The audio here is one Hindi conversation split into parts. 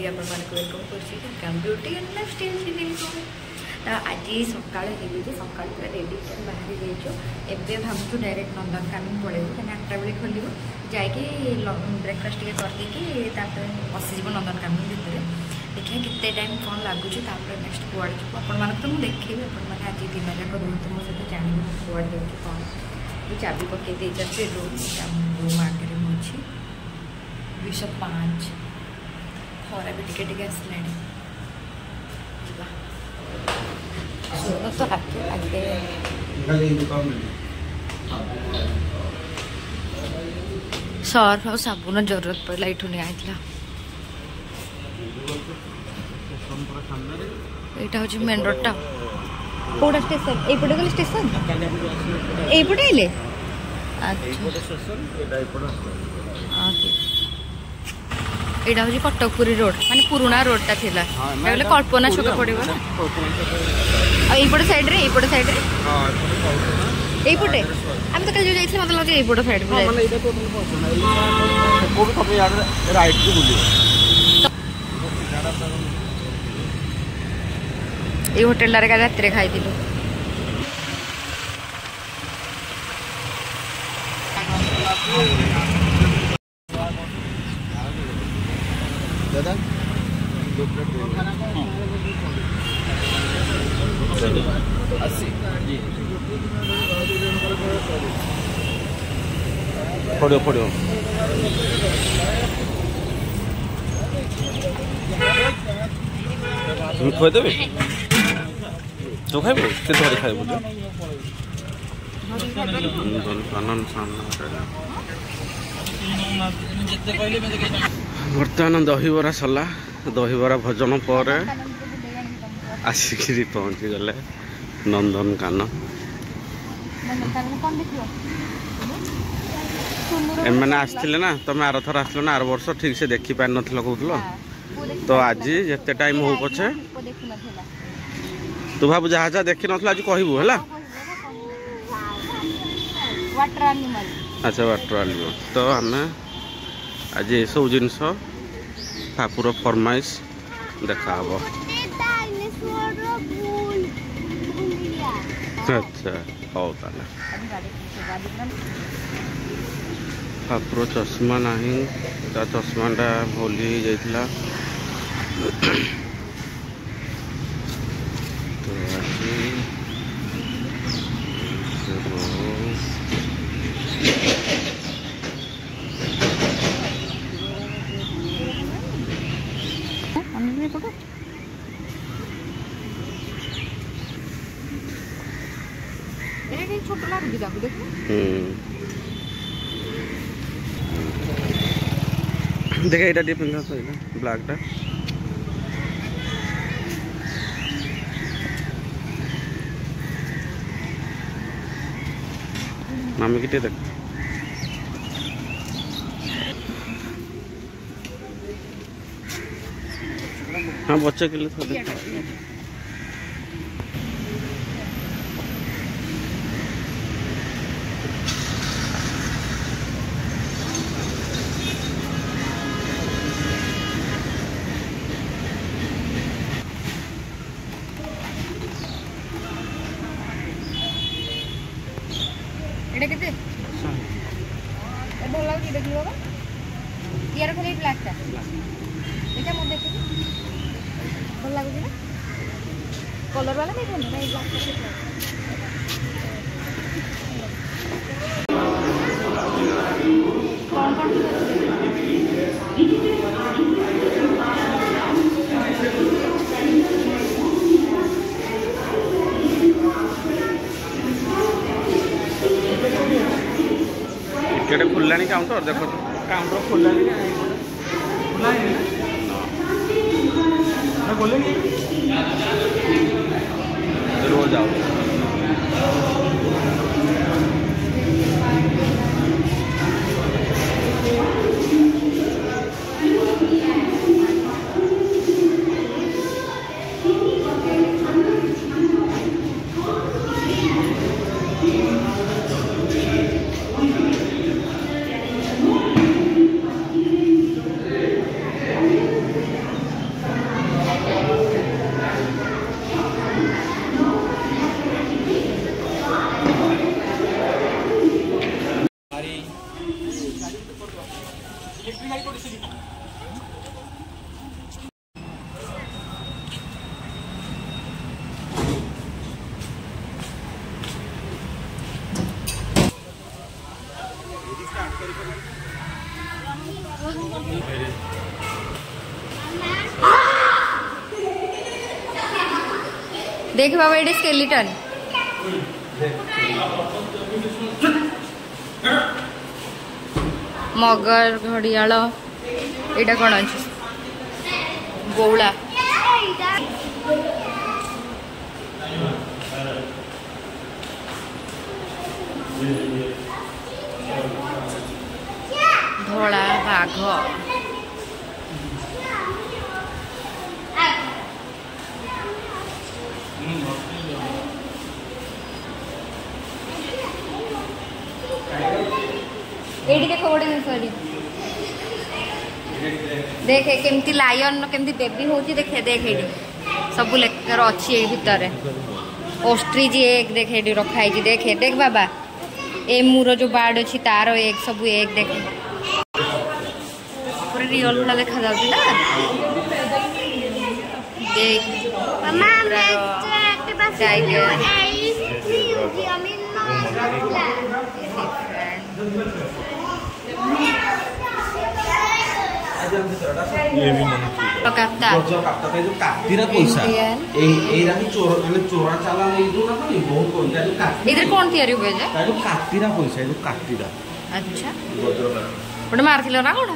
फैमिली आपण मानक वेलकम कर ब्यूटी एंड लाइफस्टाइल चैनल को। तो आज सकाल सकाल पूरा रेडी बाहरी जाइए एवं भावुँ डायरेक्ट नंदनकानन पलैबू कहीं 8टा बेले खोल जाकि ब्रेकफास्ट करदेकि पशिज नंदनकानन भितर देखिए केते टाइम कौन लगुच नेक्स्ट कुआड़े जी आपण तो मुझे देखी आप आज दिन जाक रुहतु मो सहित जानवे कुआड़े जाऊँ कौन चाबी पकई दे जाते रूम आगे मुझे 205 खरा भी टिके आसला तो आगे सर्फ और साबुन जरूरत पड़ा ये नहीं आईला यहाँ हूँ मेन रोड टा कौटा स्टेशन यपटे गले स्टेशन यपटे आइले यहाँ हूँ कटकपुरी रोड माने पुराना रोडटा थिला बोले कल्पना छक पड़े यपटे साइड रे यपटे आम तो कल जो जाइए मतलब लगे यपट साइड ये होटेल रात खाई दादा पड़ो पड़ो तुम खुदेबे तो खाइब के धरी खाइब बर्तमान दहीबरा सरला दहीबरा भोजन पर आसिक पहुँची गले नंदनकानन एमने आसते ना तुम आर थर आसल ना आर वर्ष ठीक से देखी पार न कहूल तो आज जिते टाइम हो पछे तू भाव जहाँ जहाँ देखी न आज कहबू है अच्छा वाटर एनिमल तो आम आज ये सब जिनस ठाकुर फरमाइश देखा हम अच्छा हौ ताले ठाकुर चश्मा नहीं चश्माटा भूली जाइला तो छोट लगे देखा ये पिंधा तो ब्लैकटा मामी की देख हाँ बच्चे के लिए थोड़ा केते भल लगे देख बाबा यार खाली ब्लैक टा एटा मो देख भल लगुच ना कलर वाला नहीं ना ब्लैक टिकेट खुल्ला काउंटर देखो काउंटर खुल्ला रोज आओ देख बाबा ये स्केलेटन मगर घड़ियाल एटा कौन अच्छे बौला धला बाघ एडी देखो गोटे जिन देखे केमती लायन केमती बेबी होची देखे देख एडी सब लेकर अच्छी ए भितर ऑस्ट्रिच एग देखे एडी रखाई देखे देख बाबा एमुर जो बार्ड अच्छी तार एग सब एग देखे पूरा रियल भला देखा जाउची ना देख इधर कौन तैयारी हुए अच्छा गोटे मार ना कौन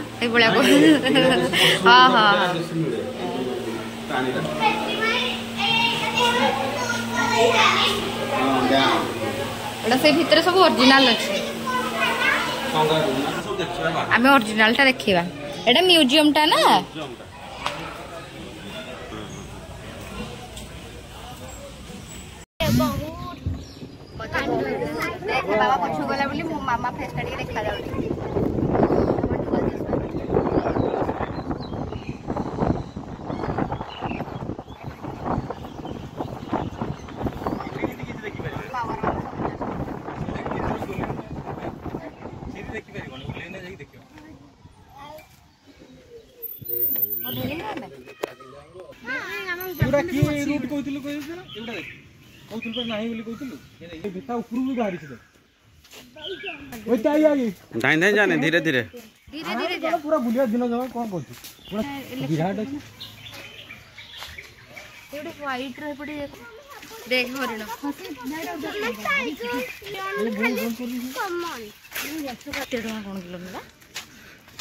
हाँ हाँ से भितर सब ओरिजिनल अच्छे आम ओरिजिनल टा देखा एटा म्यूजियम टा ना बाबा पछू गला बोली मो मामा फेस टा देखा जाउची जाने धीरे धीरे पूरा बुलिया दिन जमा कौन कहू पूरा विराट अछि एडे व्हाइट रे पड़ी देख हरिण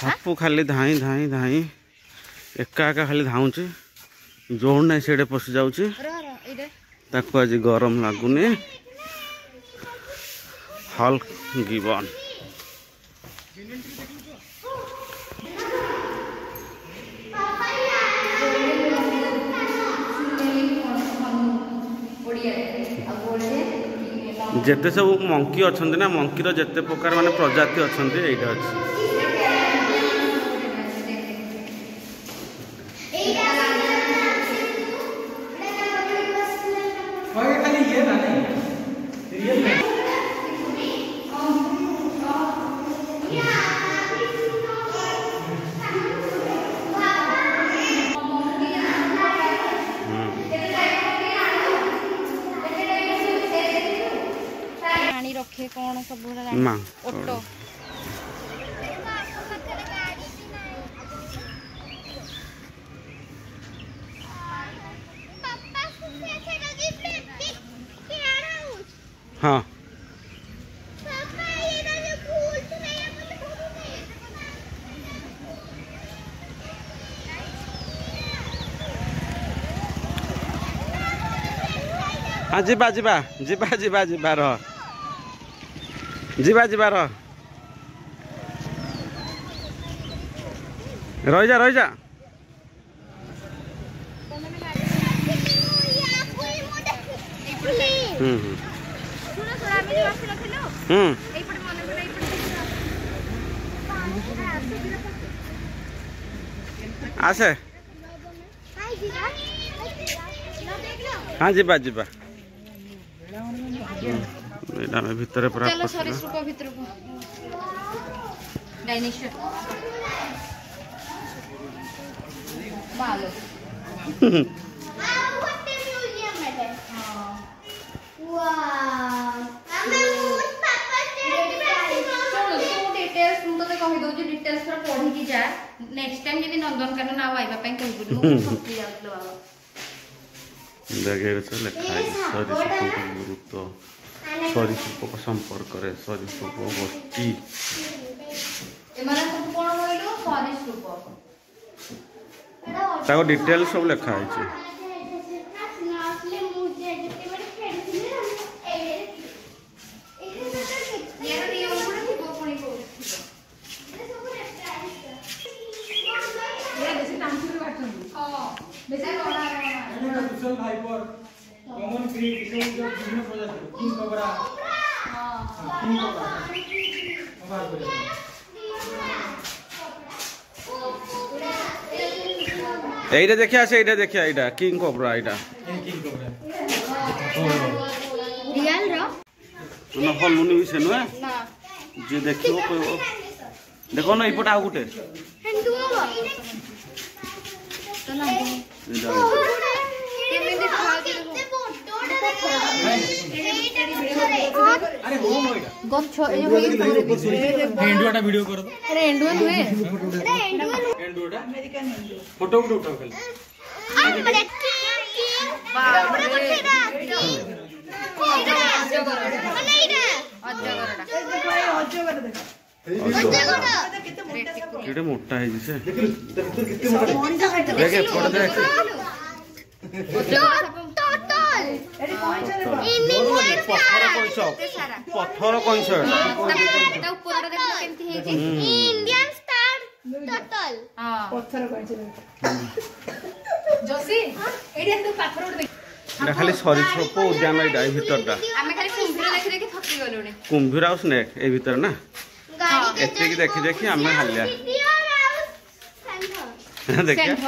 हापू खाली धाई धाई धाई एका एका खाली धाउची जोड़ नहीं सेडे पशि जाउची ताको आज गरम लागुनी हल्क गिवन जेते सब मंकी अच्छे ना मंकीर जेते प्रकार माने प्रजाति अच्छे ये अच्छे रखे कौन सब ऑटो हाँ हाँ जीवा जीवा जीवा जीवा जीवा रह जीवा जीवा रह रही जा आसे हाँ जीवा जीवा भितर पूरा चलो सरीसृप भितर को डायनासोर मालो वाओ हमें पापा से कहि दो जे डिटेल्स पर पढ़ी की जा नेक्स्ट टाइम यदि नंदनकानन आ आइबा पई कहबुनी मो थकी जाउलो बाबा देखे तो लिखा है सरीसृप गुरुत्व सरीसृप को संपर्क करे सरीसृप गोष्ठी एमाने सब कोन होइलो सरीसृप ताको डिटेल्स सब लिखा है हाइपर कॉमन क्रीट जो विभिन्न प्रजाति किंग कोबरा किंग कोबरा এইটা দেখে আছে এইটা দেখে এইটা কিং কোবরা এইটা किंग कोबरा रियल रो ना हलुनी भी से नुए ना जे देखियो को देखो ना इपटा आ गुटे हेंदू बाबा तो ना केमिति खाते अरे हो मोइडा गछ ए होई एंडुआटा वीडियो कर दो अरे एंडुआ हुए एंडुआटा अमेरिकन एंडुआ फोटो उठाओ खाली केडे मोटा है जिसे देखे फोटो देख पत्थर कौन इंडियन स्टार टोटल पत्थर जोशी एडी तो पाखर उठ एटा खाली सरीसृप उद्यान एटा ए भीतरटा आमे खाली कुंभीर देखि देखि थकी गलोनी कुंभीर आ स्नेक ए भीतर ना एते की देखि देखि हमें हालिया देखिया सेंध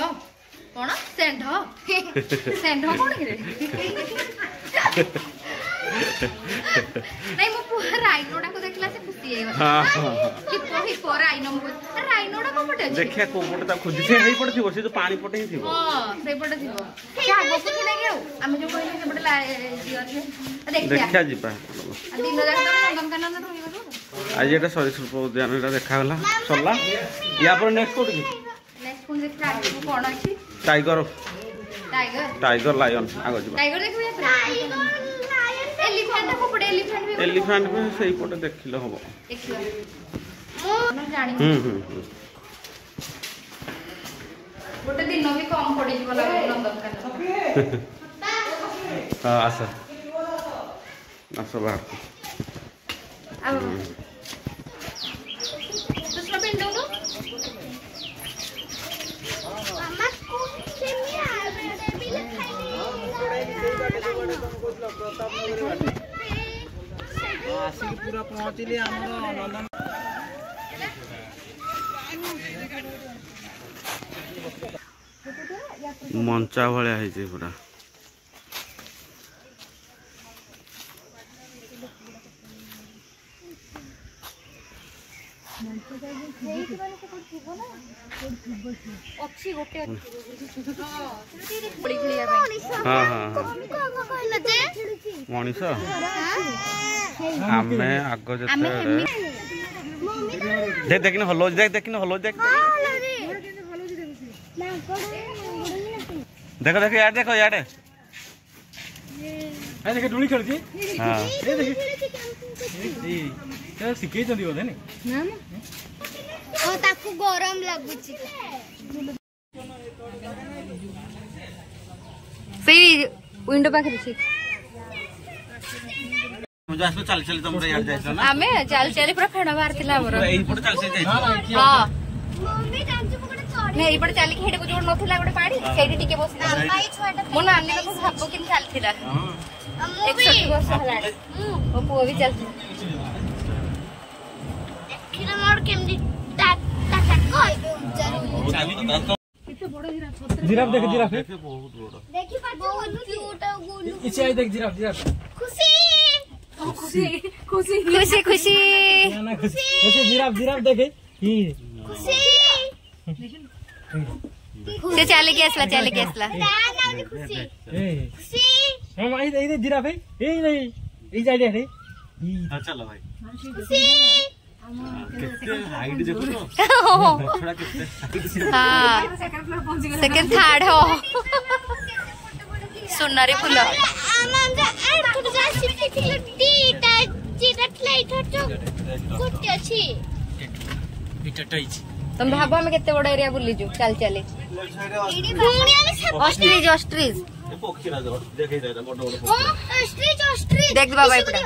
कोन सेंध सेंध कोन रे नहीं मो पूरा राइनोडा को देखला से खुशी है हां कि कोही को राइनो मो राइनोडा को पटे देखिया को पटे ता खुद से हेई पड़थि से जो पानी पटे ही थिबो हां से पटे थिबो क्या गोपु थिले गेउ आमे जो कहले से पटे दियर छे देखिया जीपा दिन जाक नंदनकानन रही गलो आज एटा सरीसृप उद्यान एटा देखा गला सरला या पर नेक्स्ट कोड की नेक्स्ट कोन देखा कोन अछि टाइगर टाइगर टाइगर लायन आगो जीपा टाइगर देखबे एलिफेंट को पड़े एलिफेंट भी एलिफेंट में सही पटे देखिलो हबो देखियो मो जानि गोटे दिन भी कम पड़े जीव लागे नंदनकानन हां आसा आसा बाहर अब दूसरा पेन दो मामा को से भी आसी पूरा पहुंचले हमरो नंदन मंचा भलिया है जे पूरा अच्छी गोटे बड़ी खेलिया भाई हां हां हां मनीष आमे आगो जते देख देखिन हलो देखिन हलो देख देखो देखो यार देखो यार आ देखे डुली खेलची हां ए देखे ए सिके जंदी होदे ने ना ओ ताकू गरम लागुची सही विंडो पाखे छी मुझे आसो चल चल तुम यार जाइछो ना आमे चल चल पूरा फेण बाहर थिला हमर एई पट चल से जाइछो हां मम्मी जानछु पकड़े चढ़ी नहीं एपट चल के हेड को जोड़ नथिला गोटे पाड़ी सेठी टिके बसना भाई छोटा मो नानी को भाबो किन चलथिला मूवी 61 वर्ष हलाडी ओ पुओ भी चलथि किना मोर केमदी ता ता को जिराफ देख जिराफ देखे बहुत बड़ा देखि पर बहुत क्यूट है गोलू इसे आई देख जिराफ जिराफ खुशी खुशी खुशी खुशी खुशी ना ना खुशी ऐसे जिराफ जिराफ देखे ई खुशी से चले के असला ना ना खुशी ए खुशी हम आई दे जिराफ है ए नहीं ई जा दे रे ई चलो भाई खुशी हाइट देखो तो गछड़ा केते हाँ सेकंड थर्ड हो सोनारी फुल तुम भाव आम केते बड़ एरिया बुलीजु चल चले ऑस्ट्रिच ऑस्ट्रिच पक्षीरा देखै दे बड़ बड़ देख बाबा एपटा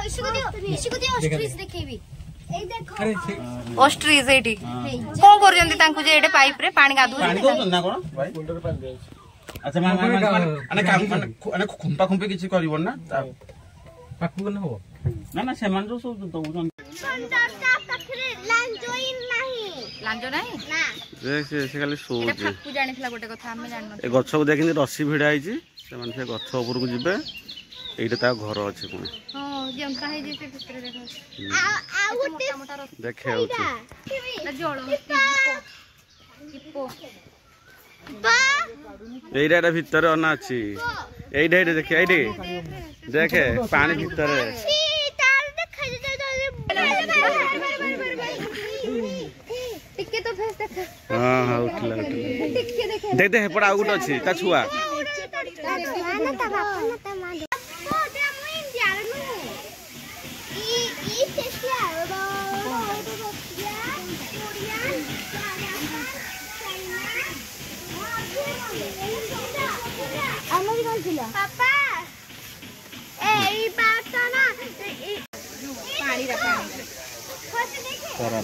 ऑस्ट्रिच एटी को करजंती तांकु जे एडे पाइप रे पानी गादु पानी दो ना कोन भाई फिल्टर पानी दे अच्छा माने काम माने खुंपा खुंपे किछि करिवो ना पाकु न हो ना ना सेमान जो सब दउजन लांजो नहीं देख से खाली एटा सोचे फाकु जानिथला गोटे कथा हम जान ए गछ को देखिन रस्सी भिड़ा आइछि सेमान से गछ ऊपर को जिबे एटा ता घर अछि कोन हां जंका है जे भितर देखो मोटा रस देखे होछि ना जळो टिपो एइरा भितर अना अछि एइडे देखे एइडे देखे पानी भितर टिके तो फेस देख हां हां उठला टिके देख देख दे पड़ा आ गुट अछि ता छुआ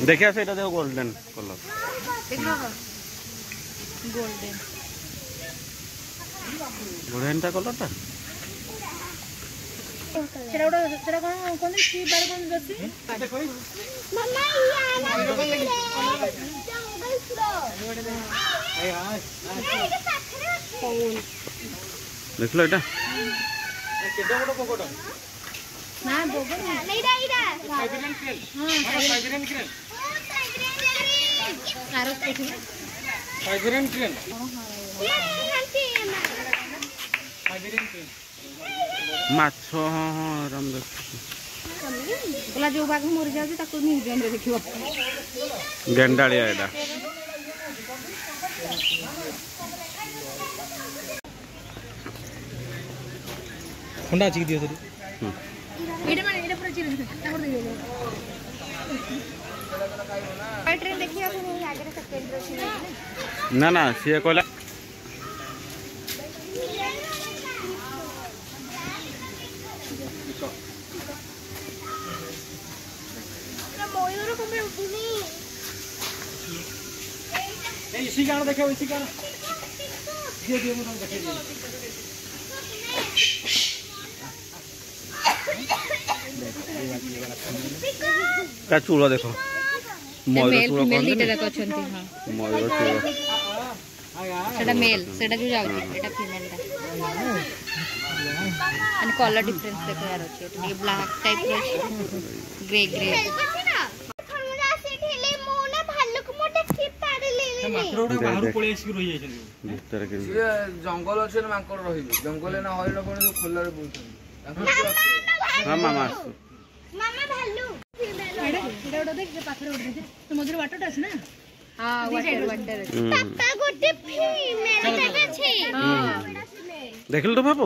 देखिए सेटा देखो गोल्डन कलर देखो गोल्डन गोल्डन ता कलर ता सेटा कोन सी बार कोन दसी मम्मा देखलो एटा केटा बड़ पकोटा ना बोगन साइबेरियन क्रेन हां साइबेरियन क्रेन कारो कोठी साइबेरियन क्रेन माछ हां हां राम देख बोला जो बाग मर जाउ ताको म्यूजियम रे देखिबो गेंडालिया एटा ठंडा चिक दियो तरी एडे माने एडे पूरा चिरे ताको दे दे ट्रेन देखिया को आगे सेकंड रो ना ना से कहला मयूर को मैं उठनी ए इसी गाना देखो इसी गाना दियो मुझे देखे दियो का चूड़ा देखो मयूर चूड़ा मेल कोन दीटा देखो छंती हां मयूर चूड़ा सेटा मेल सेटा जो जाउ एटा फीमेल टा आणि कलर डिफरेंस देखो यार अछि एटा ब्लैक टाइप रो ग्रे ग्रे बाहर पळे आसी रही जाय भीतर के जंगल अच्छे मांकड़ रही जंगल ना हरिण कौन खोल हां मामा मामा भालू एडे एडे देख जे पाखरे उड़ दे तो मधुर वाटर अछि ना हां वाटर वाटर पापा गोटे फीमेल छै हां देखल तो बाबू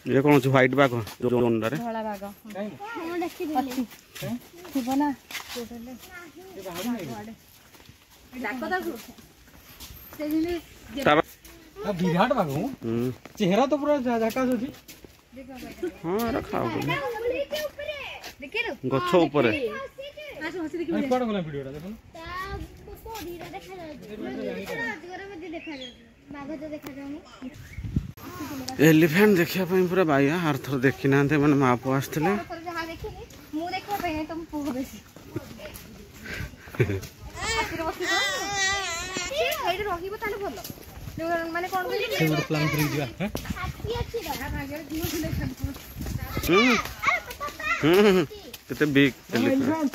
ये कौन सी व्हाइट बाग जो जोंडा रे धोला बाग हम देखि देली थिबो ना डाको दाको सेली तार विराट बागु चेहरा तो पूरा झकास अछि हां रखाओ देखिलो गछ ऊपर आसो हसी देखि कोड बोला वीडियोटा देखो पोडीरा देखा जाय अजगर मध्ये देखा जाय बाघ तो देखा जाय एलिफेंट देखिया पई पूरा बाया हर थर देखि नांते माने मा पो आस्तले जहां देखिनी मु देखबा पे तुम पुह बेसी आतिर बसी से हेड रहिबो ताले भलो जो माने कोन बोली से ଗୋଟେ ପ୍ଲାନ୍ କରି ଯିବା हैं हाथी अछि आगे दियो दिले हम्म केते बिग एलिफेंट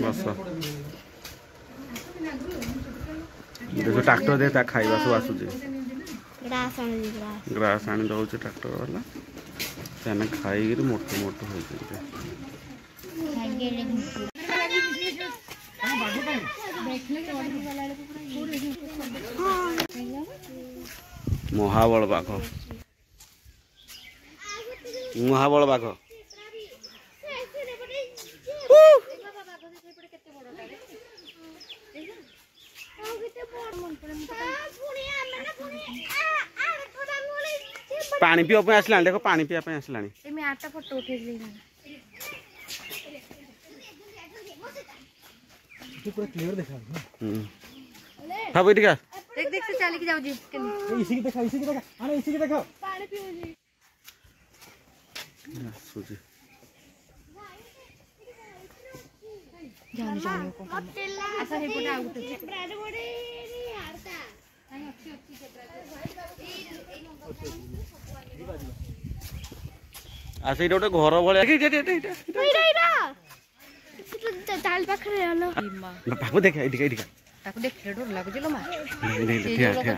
बस देखो ट्रैक्टर दे ता खाइबा सब आसुची ग्रास आनी दउछ ट्रैक्टर वाला तेने खाइगिरी मोटो मोटो होई महाबल बाघ महाबल बाघ पानी पीवा पे आसला देखो पानी पीवा पे आसला मैं आटा फोटो उठे पूरा क्लियर देखा हाँ भाई ठीक है देख देख से चल के जाओ जी इसी की देखा आने इसी की देखा पानी पियो जी सूजी जाने जाने को ऐसा हे पटा आउट ब्रेड बड़े नहीं हारता आसे इटा गोटे घर भले चाल पाखरे हलो बाबू देख एटिका एटिका ताको देख डर लागो जे लो मा देख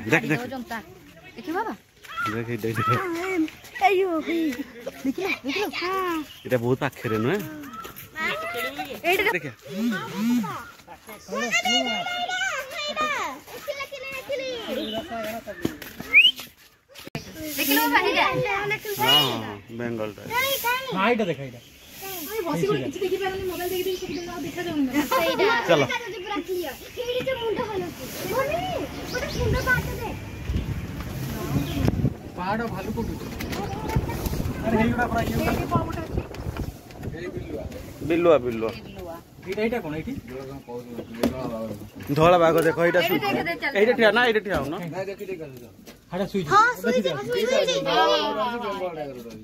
देख देख जनता देखि बाबा देख देख अयो देखिला हां एटा बहुत पाखरे न एटा देख देखिलो बाबा हे जा हां बेंगल टाइप हां इटा देखा इटा बसी को किछ देखि पारनी मोबाइल देखि सब देखा जाउन चलो पूरा क्लियर एडी जो मुंडा हलो बोले बड़ा सुंदर बात दे पहाड़ भालू को अरे हेयुडा पूरा ये बिल्लुआ बिल्लुआ इटा इटा कोन इटी धोला बाघ देखो एटा देख दे चल एटा ठिया ना एटा ठिया हो ना ना देखि देख हाडा सुई हां सुई दे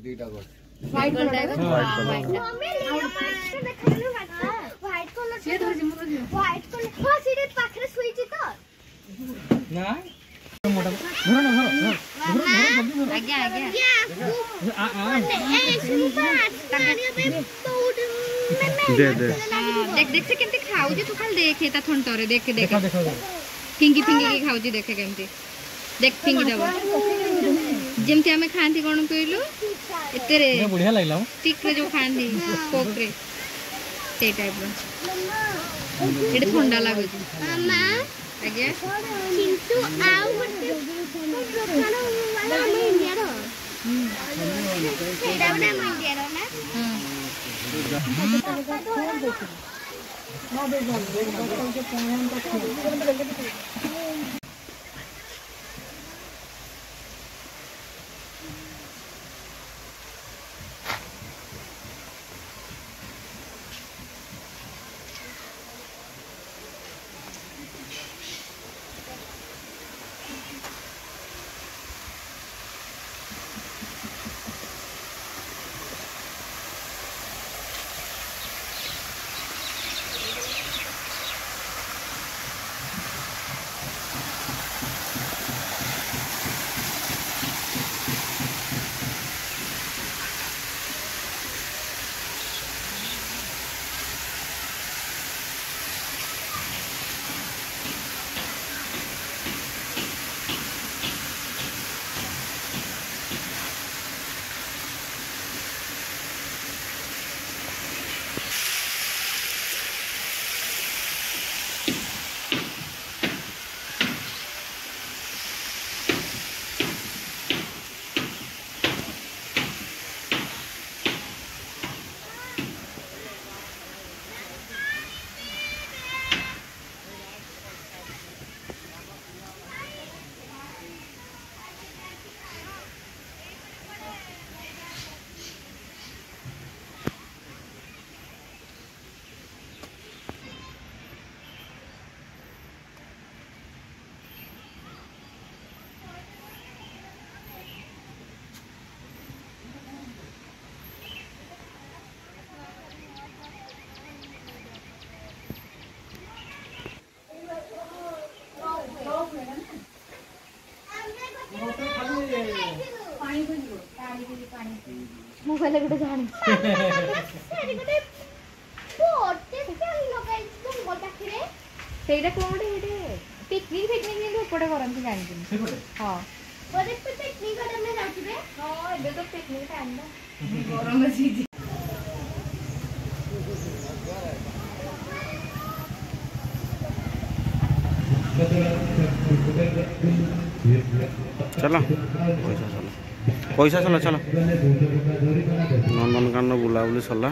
दीटा गोल व्हाइट कलर टाइप मम्मी देखलु व्हाइट कलर से धर जिमु व्हाइट कलर हां सीधे पाखरे सुईची तो ना मोटा घर ना घर आज्ञा आज्ञा आ ए सुपर तानिया पे तोड़ दे दे देख देख से केमती खाऊ जे तू खाल देखे ता थंटरे देख देख देखा देखा फिंगी फिंगी के खाऊ जे देखे केमती देख फिंगी दबो जेमती हमें खांती कोन कहलु एतरे ये बढ़िया लागला टिक रे जो खांती कोक रे ते टाइप रो एडे ठंडा लागो मामा आज्ञा किंतु आउ गोटे दुकान वाला हम इंडिया रो सेटा बना हम इंडिया रो ना ମୁଁ କହିଲେ ଗୋଟେ ଜାଣି ସେଇଟା କୋଉଠି ଏଇଠି ପିକନିକ କିନ୍ତୁ ଏପଟେ କରନ୍ତି ଜାଣିଛି ହଁ ଏବେ ତ ପିକନିକ ଟାଇମ୍ ନା ଗରମ ଅଛି चलो पैसा चलो चलो नंदनकानन बुलाबुली सरला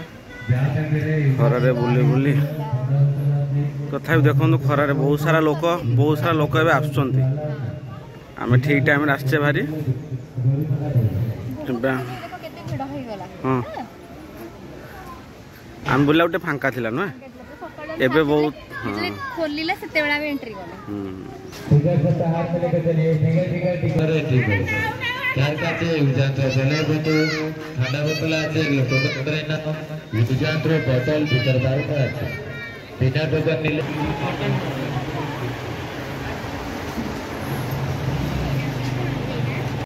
खरारे बुली बुली तथा देखो खरारे बहुत सारा लोक एवं आसुँच आम ठीक टाइम आसचे भारी हाँ आम बुला गोटे फांका थिला ना एबे बहुत खोलिला सेते बेला में एंट्री गला त्यार काचे विजांत्र जले बोतल ঠান্ডা बोतल আছে গ্লুকোজ না विजांत्र बोतल ভিতর বার করা আছে বিনা দোকান নিলে